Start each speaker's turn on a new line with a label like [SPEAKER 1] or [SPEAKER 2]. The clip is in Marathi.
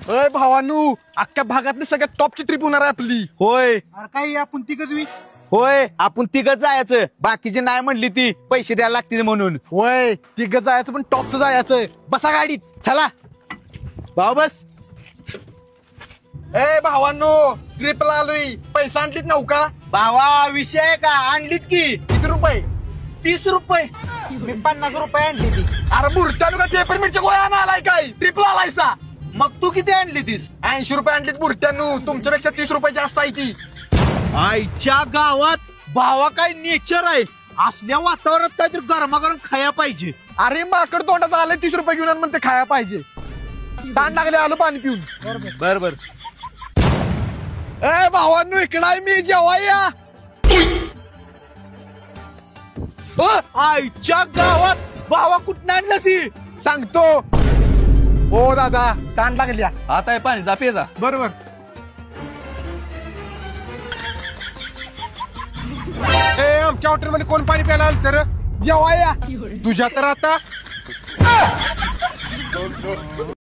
[SPEAKER 1] अय भावानू, अख्ख्या भागातली सगळ्यात टॉपची ट्रिप होणार आहे आपली.
[SPEAKER 2] होय
[SPEAKER 3] अरे काही आपण तिघच
[SPEAKER 2] होय आपण तिघच जायचं. बाकीची नाही म्हणली ती पैसे द्यायला लागतील म्हणून.
[SPEAKER 1] होय तिघं जायचं पण टॉपचं जायचं. बसा गाडीत.
[SPEAKER 2] चला भाऊ बस.
[SPEAKER 1] ए भावानू, ट्रिपला आलोय. पैसा आणलीत नौका?
[SPEAKER 2] भावा विषय आहे का? आणलीत की.
[SPEAKER 1] किती रुपये?
[SPEAKER 2] 30 रुपये.
[SPEAKER 3] मी 50 रुपये आणली ती.
[SPEAKER 1] अरे बुरट्यानु का पेपरमिंटच्या गोळ्या आलाय काय? ट्रिपला आलायसा?
[SPEAKER 2] मग तू किती आणली तीस?
[SPEAKER 1] 80 रुपये आणलीत बुरट्यानू. तुमच्यापेक्षा 30 रुपये जास्त आहे ती.
[SPEAKER 2] आईच्या गावात भावा काय नेचर आहे. असल्या वातावरणात काहीतरी गरमागरम खाया पाहिजे.
[SPEAKER 1] अरे माकड तोंडाचा आलंय 30 रुपये घेऊन म्हणते खाया पाहिजे. ताण लागले आलो पाणी पिऊन.
[SPEAKER 2] बर बर.
[SPEAKER 1] ए भावांनो, इकडं आहे मी. जेव्हा या.
[SPEAKER 2] आईच्या गावात भावा कुठं आणलंस?
[SPEAKER 1] सांगतो. हो दादा, ताण लागल्या.
[SPEAKER 4] आता आहे पाणी, जा पे जा.
[SPEAKER 1] बरोबर. ए आमच्या हॉटेलमध्ये कोण पाणी प्यायला आलं तर? जेव्हा या. तुझ्या तर आता